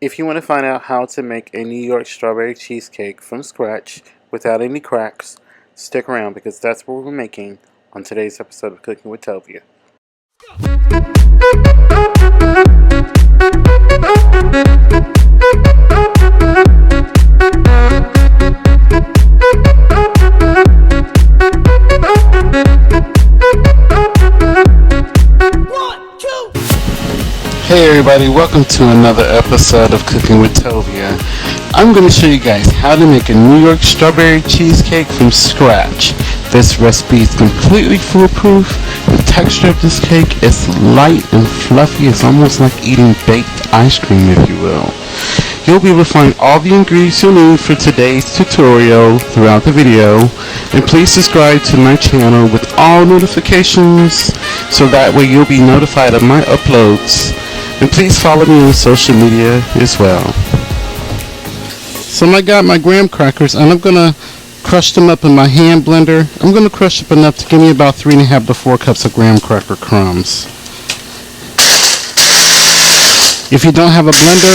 If you want to find out how to make a New York strawberry cheesecake from scratch without any cracks, stick around because that's what we're making on today's episode of Cooking with Tovia. Hey everybody, welcome to another episode of Cooking with Tovia. I'm going to show you guys how to make a New York strawberry cheesecake from scratch. This recipe is completely foolproof. The texture of this cake is light and fluffy. It's almost like eating baked ice cream, if you will. You'll be able to find all the ingredients you'll need for today's tutorial throughout the video. And please subscribe to my channel with all notifications so that way you'll be notified of my uploads. And please follow me on social media as well. So I got my graham crackers and I'm going to crush them up in my hand blender. I'm going to crush up enough to give me about 3.5 to 4 cups of graham cracker crumbs. If you don't have a blender,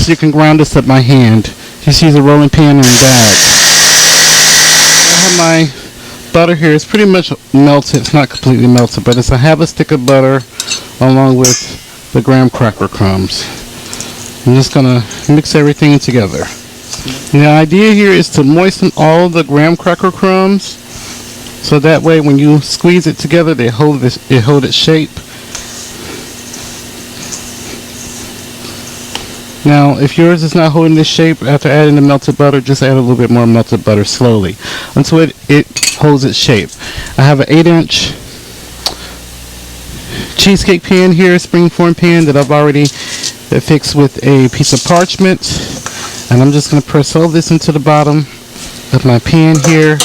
you can grind this up by hand. Just use a rolling pin and bag. I have my butter here. It's pretty much melted. It's not completely melted, but I have a stick of butter along with the graham cracker crumbs. I'm just gonna mix everything together. And the idea here is to moisten all the graham cracker crumbs so that way when you squeeze it together they hold its shape. Now if yours is not holding this shape after adding the melted butter, just add a little bit more melted butter slowly until it holds its shape. I have an 8-inch cheesecake pan here, springform pan that I've already fixed with a piece of parchment, and I'm just going to press all this into the bottom of my pan here.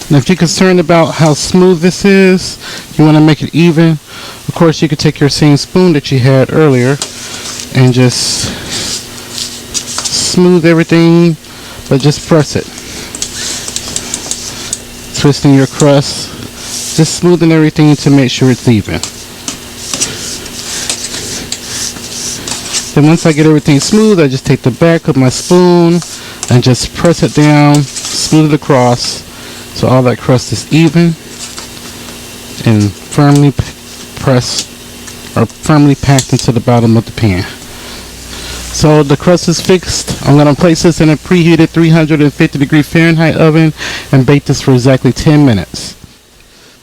Now if you're concerned about how smooth this is, you want to make it even, of course you could take your same spoon that you had earlier and just smooth everything, but just press it. Twisting your crust, just smoothing everything to make sure it's even. Then once I get everything smooth, I just take the back of my spoon and just press it down, smooth it across so all that crust is even and firmly packed into the bottom of the pan. So the crust is fixed. I'm going to place this in a preheated 350 degree Fahrenheit oven and bake this for exactly 10 minutes.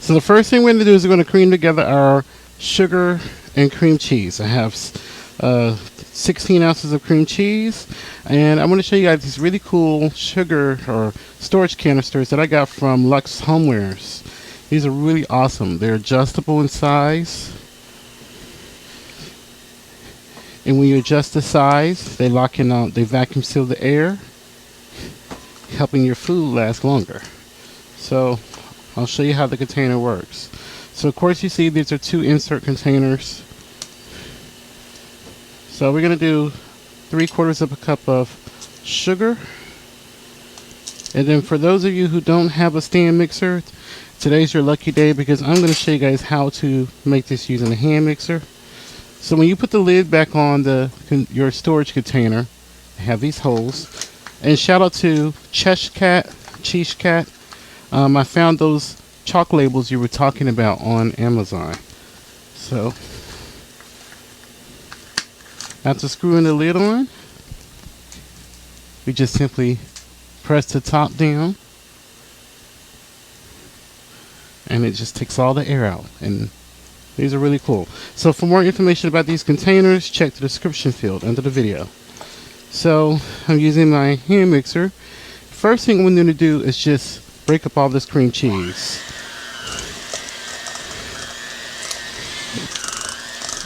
So the first thing we're going to do is we're going to cream together our sugar and cream cheese. I have 16 ounces of cream cheese, and I'm going to show you guys these really cool sugar or storage canisters that I got from Luxhomewares. These are really awesome. They're adjustable in size. And when you adjust the size, they lock in they vacuum seal the air, helping your food last longer. So I'll show you how the container works. So of course you see these are 2 insert containers. So we're going to do 3/4 of a cup of sugar. And then for those of you who don't have a stand mixer, today's your lucky day because I'm going to show you guys how to make this using a hand mixer. So when you put the lid back on your storage container, they have these holes. And shout out to Cheesecake. I found those chalk labels you were talking about on Amazon. So after screwing the lid on, we just simply press the top down and it just takes all the air out. And these are really cool. So for more information about these containers, check the description field under the video. So I'm using my hand mixer. First thing I'm going to do is just break up all this cream cheese.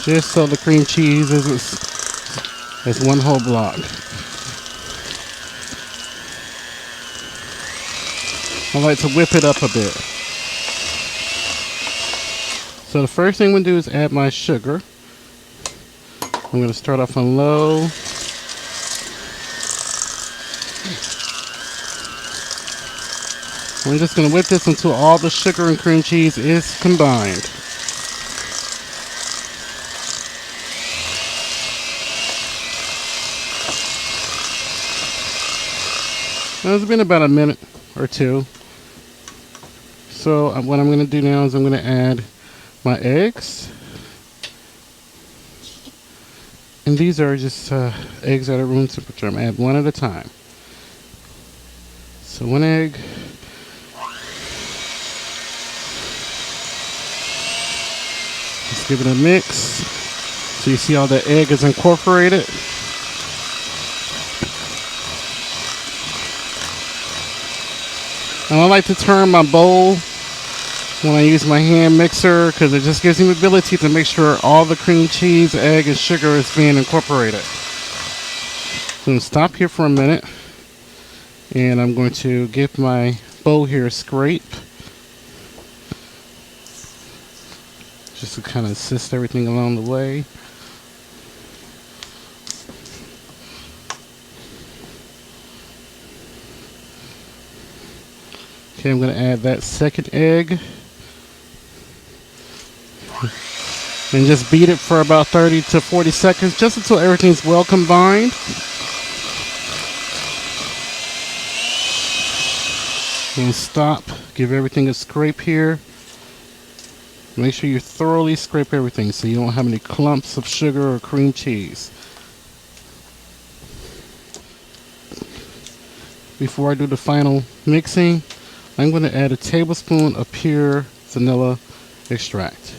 Just so the cream cheese is one whole block. I like to whip it up a bit. So the first thing I'm going to do is add my sugar. I'm going to start off on low. I'm just going to whip this until all the sugar and cream cheese is combined. Now, it's been about a minute or two. So what I'm going to do now is I'm going to add my eggs. And these are just eggs at a room temperature. I'm going to add one at a time. So one egg. Let's give it a mix. So you see how the egg is incorporated. And I like to turn my bowl when I use my hand mixer because it just gives me the ability to make sure all the cream cheese, egg, and sugar is being incorporated. So I'm going to stop here for a minute. And I'm going to give my bowl here a scrape. Just to kind of assist everything along the way. Okay, I'm going to add that second egg. And just beat it for about 30 to 40 seconds, just until everything's well combined. And stop, give everything a scrape here. Make sure you thoroughly scrape everything so you don't have any clumps of sugar or cream cheese. Before I do the final mixing, I'm going to add a tablespoon of pure vanilla extract.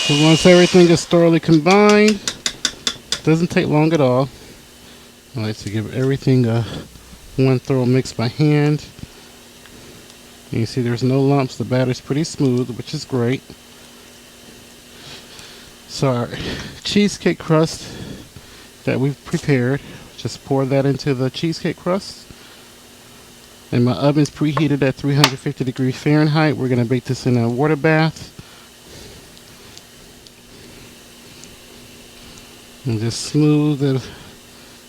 So once everything is thoroughly combined, doesn't take long at all. I like to give everything one thorough mix by hand. And you see there's no lumps. The batter's pretty smooth, which is great. So our cheesecake crust that we've prepared, just pour that into the cheesecake crust. And my oven's preheated at 350 degrees Fahrenheit. We're going to bake this in a water bath. And just smooth the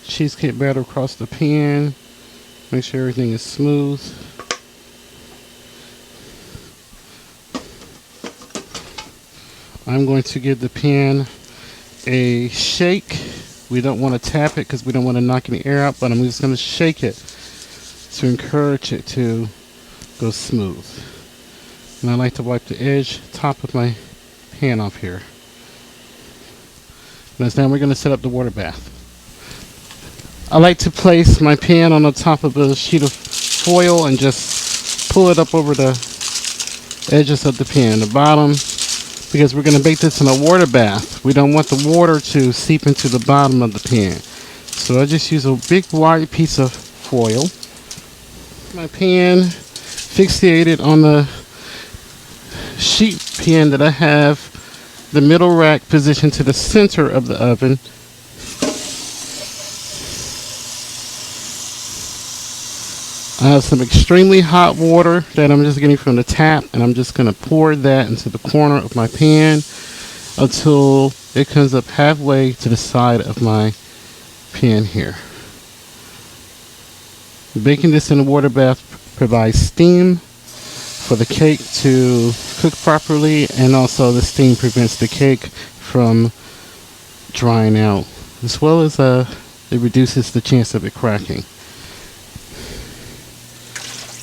cheesecake batter across the pan. Make sure everything is smooth. I'm going to give the pan a shake. We don't want to tap it because we don't want to knock any air out, but I'm just going to shake it to encourage it to go smooth. And I like to wipe the edge, top of my pan off here. And now we're going to set up the water bath. I like to place my pan on the top of a sheet of foil and just pull it up over the edges of the pan, the bottom, because we're going to bake this in a water bath. We don't want the water to seep into the bottom of the pan. So I just use a big wide piece of foil. My pan fixated on the sheet pan that I have the middle rack positioned to the center of the oven. I have some extremely hot water that I'm just getting from the tap, and I'm just going to pour that into the corner of my pan until it comes up halfway to the side of my pan here. Baking this in a water bath provides steam for the cake to cook properly, and also the steam prevents the cake from drying out, as well as it reduces the chance of it cracking.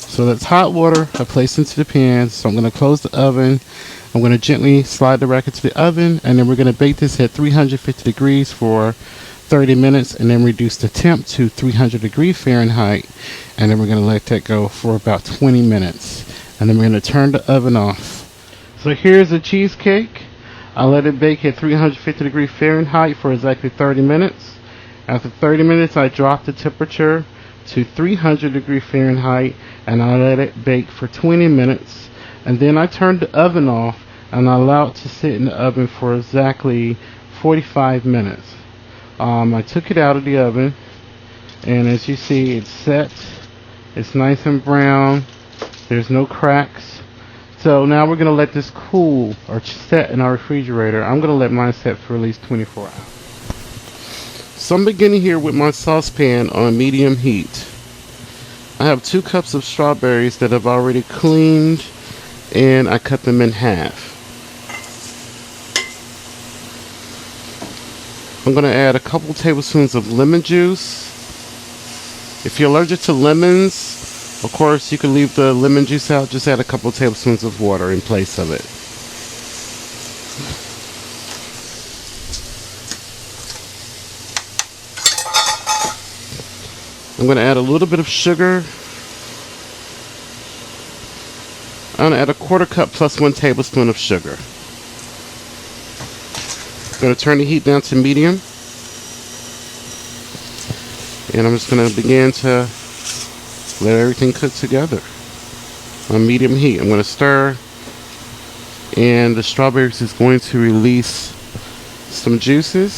So that's hot water I placed into the pan. So I'm going to close the oven. I'm going to gently slide the rack into the oven, and then we're going to bake this at 350 degrees for 30 minutes, and then reduce the temp to 300 degrees Fahrenheit, and then we're going to let that go for about 20 minutes, and then we're going to turn the oven off. So here's the cheesecake. I let it bake at 350 degrees Fahrenheit for exactly 30 minutes. After 30 minutes, I dropped the temperature to 300 degrees Fahrenheit, and I let it bake for 20 minutes, and then I turned the oven off and I allowed it to sit in the oven for exactly 45 minutes. I took it out of the oven, and as you see, it's set. It's nice and brown. There's no cracks. So now we're going to let this cool or set in our refrigerator. I'm going to let mine set for at least 24 hours. So I'm beginning here with my saucepan on medium heat. I have 2 cups of strawberries that I've already cleaned and I cut them in half. I'm going to add a couple tablespoons of lemon juice. If you're allergic to lemons, of course you can leave the lemon juice out. Just add a couple tablespoons of water in place of it. I'm going to add a little bit of sugar. I'm going to add a 1/4 cup plus 1 tablespoon of sugar. I'm going to turn the heat down to medium. And I'm just going to begin to let everything cook together on medium heat. I'm going to stir, and the strawberries is going to release some juices.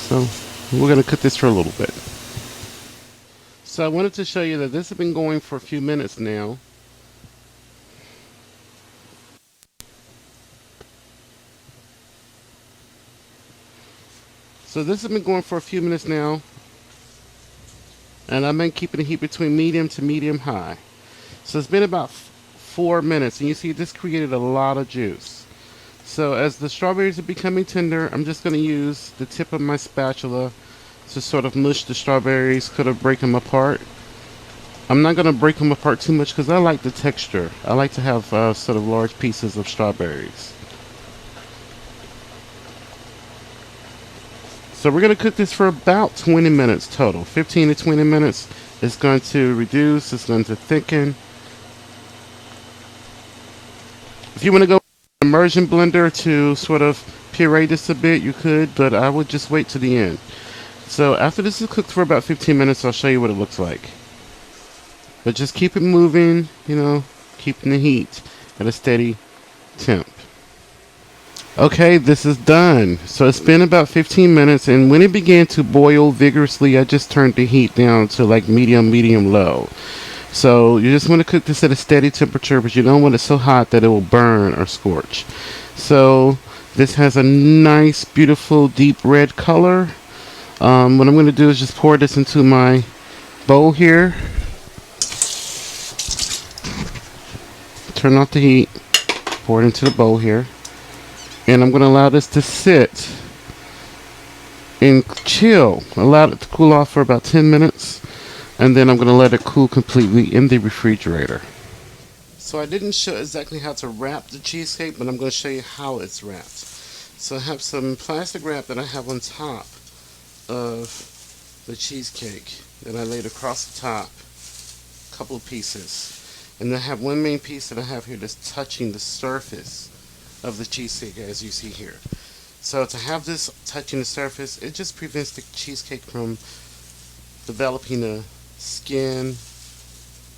So we're going to cook this for a little bit. So I wanted to show you that this has been going for a few minutes now. So this has been going for a few minutes now, and I've been keeping the heat between medium to medium high. So it's been about 4 minutes, and you see this created a lot of juice. So as the strawberries are becoming tender, I'm just going to use the tip of my spatula to sort of mush the strawberries, kind of break them apart. I'm not going to break them apart too much because I like the texture. I like to have sort of large pieces of strawberries. So we're going to cook this for about 20 minutes total. 15 to 20 minutes. It's going to reduce. It's going to thicken. If you want to go immersion blender to sort of puree this a bit, you could, but I would just wait to the end. So after this is cooked for about 15 minutes, I'll show you what it looks like. But just keep it moving, you know, keeping the heat at a steady temp. Okay, this is done. So it's been about 15 minutes, and when it began to boil vigorously, I just turned the heat down to like medium low. So you just want to cook this at a steady temperature, but you don't want it so hot that it will burn or scorch. So this has a nice, beautiful, deep red color. What I'm going to do is just pour this into my bowl here. Turn off the heat. Pour it into the bowl here. And I'm going to allow this to sit and chill. Allow it to cool off for about 10 minutes. And then I'm going to let it cool completely in the refrigerator. So I didn't show exactly how to wrap the cheesecake, but I'm going to show you how it's wrapped. So I have some plastic wrap that I have on top of the cheesecake that I laid across the top. A couple of pieces. And I have one main piece that I have here that's touching the surface of the cheesecake, as you see here. So to have this touching the surface, it just prevents the cheesecake from developing a skin,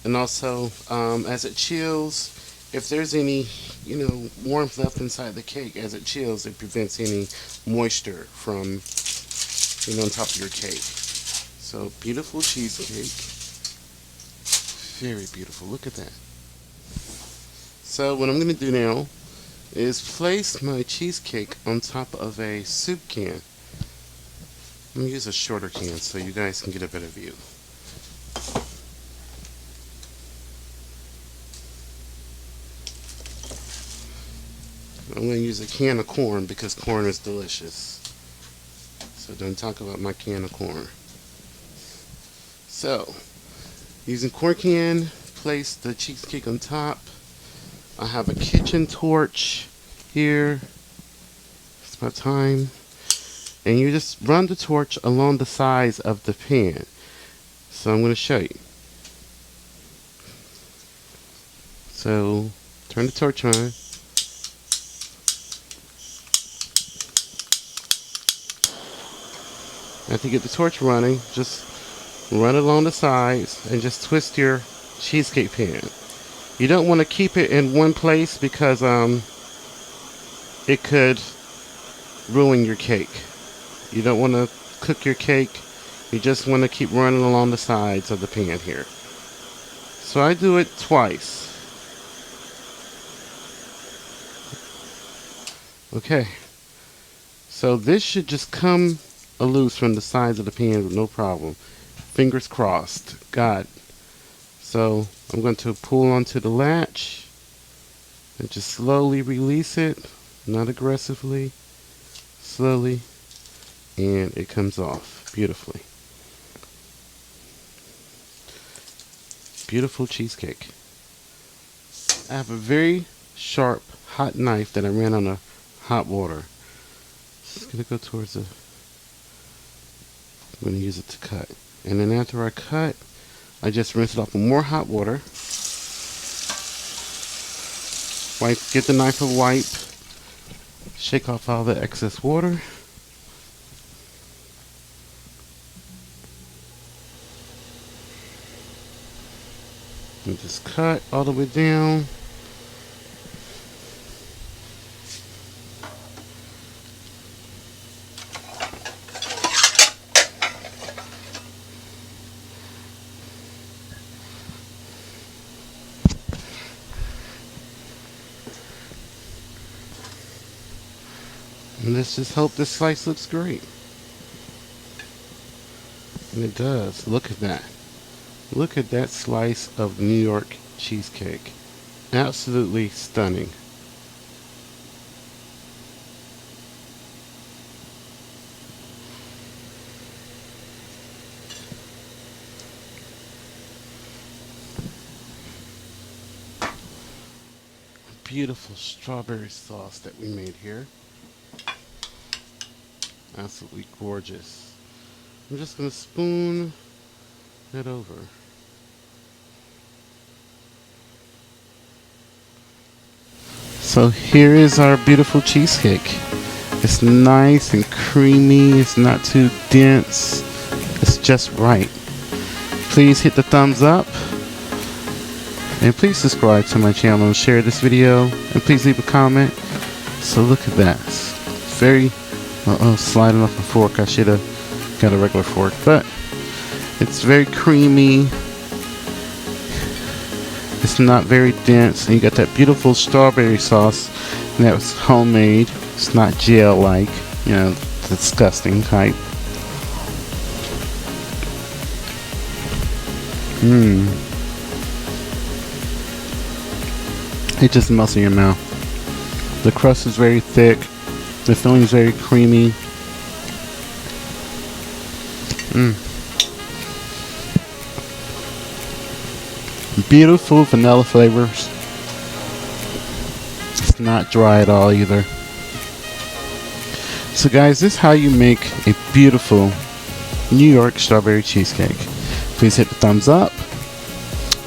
and also as it chills, if there's any warmth left inside the cake, as it chills, it prevents any moisture from on top of your cake. So beautiful cheesecake, very beautiful. Look at that. So what I'm going to do now is place my cheesecake on top of a soup can. I'm going to use a shorter can so you guys can get a better view. I'm going to use a can of corn because corn is delicious. So don't talk about my can of corn. So, using corn can, place the cheesecake on top. I have a kitchen torch here. It's about time. And you just run the torch along the sides of the pan. So I'm going to show you. So turn the torch on. After you get the torch running, just run it along the sides and just twist your cheesecake pan. You don't want to keep it in one place because it could ruin your cake. You don't want to cook your cake. You just want to keep running along the sides of the pan here. So I do it twice. Okay. So this should just come loose from the sides of the pan with no problem. Fingers crossed. God. So I'm going to pull onto the latch and just slowly release it, not aggressively, slowly, and it comes off beautifully. Beautiful cheesecake. I have a very sharp hot knife that I ran on hot water. Just gonna go towards the, I'm gonna use it to cut. And then after I cut, I just rinse it off with more hot water. Get the knife a wipe. Shake off all the excess water. And just cut all the way down. And let's just hope this slice looks great. And it does. Look at that. Look at that slice of New York cheesecake. Absolutely stunning. Beautiful strawberry sauce that we made here. Absolutely gorgeous. I'm just going to spoon it over. So here is our beautiful cheesecake. It's nice and creamy. It's not too dense. It's just right. Please hit the thumbs up. And please subscribe to my channel and share this video. And please leave a comment. So look at that. It's very... sliding off a fork. I should have got a regular fork, but it's very creamy. It's not very dense, and you got that beautiful strawberry sauce, and that was homemade. It's not gel-like, you know, disgusting type. It just melts in your mouth. The crust is very thick. The filling is very creamy. Beautiful vanilla flavors. It's not dry at all either. So guys, this is how you make a beautiful New York strawberry cheesecake. Please hit the thumbs up,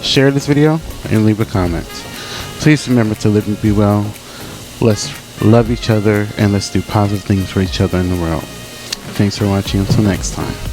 share this video, and leave a comment. Please remember to live and be well. Let's love each other, and let's do positive things for each other in the world. Thanks for watching. Until next time.